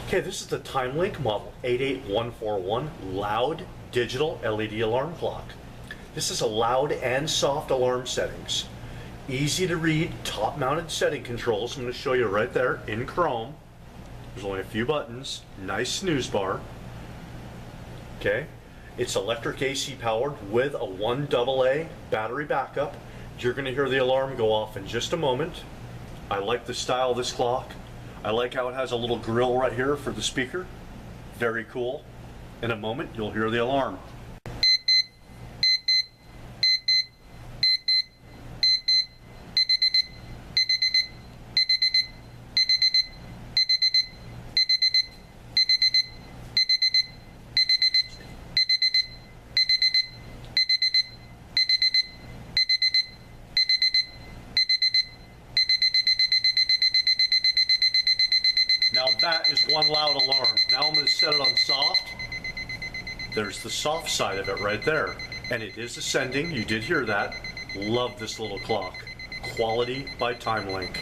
Okay, this is the Timelink model 88141 loud digital LED alarm clock. This is a loud and soft alarm settings. Easy to read, top mounted setting controls. I'm going to show you right there in Chrome. There's only a few buttons. Nice snooze bar. Okay, it's electric AC powered with a 1 AA battery backup. You're going to hear the alarm go off in just a moment. I like the style of this clock. I like how it has a little grill right here for the speaker. Very cool. In a moment, you'll hear the alarm. Now that is one loud alarm. Now I'm going to set it on soft. There's the soft side of it right there. And it is ascending. You did hear that. Love this little clock. Quality by Timelink.